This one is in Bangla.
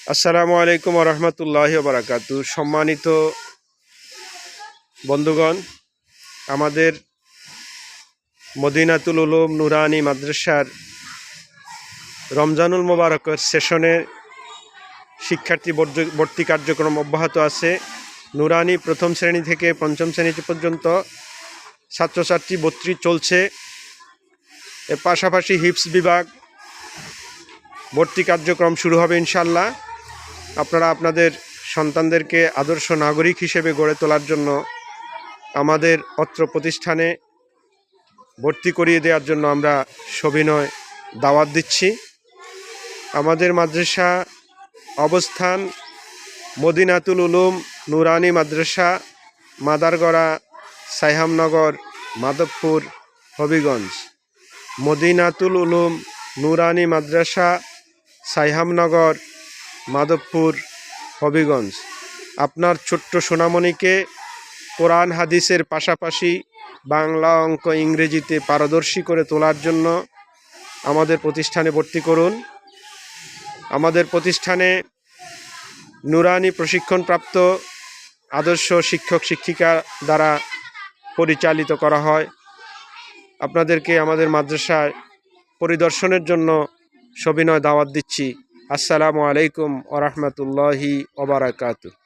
আসসালামু আলাইকুম ওয়া রাহমাতুল্লাহি ওয়া বারাকাতুহু। সম্মানিত বন্ধুগণ, আমাদের মদিনাতুল উলুম নুরানি মাদ্রাসার রমজানুল মোবারকের সেশনে শিক্ষার্থী ভর্তি কার্যক্রম অব্যাহত আছে। নুরানি প্রথম শ্রেণী থেকে পঞ্চম শ্রেণী পর্যন্ত ছাত্রছাত্রী ভর্তি চলছে। এর পাশাপাশি হিপস বিভাগ ভর্তি কার্যক্রম শুরু হবে ইনশাআল্লাহ। আপনারা আপনাদের সন্তানদেরকে আদর্শ নাগরিক হিসেবে গড়ে তোলার জন্য আমাদের অত্র প্রতিষ্ঠানে ভর্তি করিয়ে দেওয়ার জন্য আমরা সবিনয় দাওয়াত দিচ্ছি। আমাদের মাদ্রাসা অবস্থান মদিনাতুল উলুম নুরানি মাদ্রাসা, মাদারগড়া, সাইহামনগর, মাধবপুর, হবিগঞ্জ। মদিনাতুল উলুম নুরানি মাদ্রাসা, সাইহামনগর, মাধবপুর, হবিগঞ্জ। আপনার ছোট্ট সোনামণিকে কোরআন হাদিসের পাশাপাশি বাংলা, অঙ্ক, ইংরেজিতে পারদর্শী করে তোলার জন্য আমাদের প্রতিষ্ঠানে ভর্তি করুন। আমাদের প্রতিষ্ঠানে নুরানি প্রশিক্ষণপ্রাপ্ত আদর্শ শিক্ষক শিক্ষিকা দ্বারা পরিচালিত করা হয়। আপনাদেরকে আমাদের মাদ্রাসায় পরিদর্শনের জন্য সবিনয় দাওয়াত দিচ্ছি। আসসালামু আলাইকুম ওয়া রাহমাতুল্লাহি ওয়া বারাকাতুহু।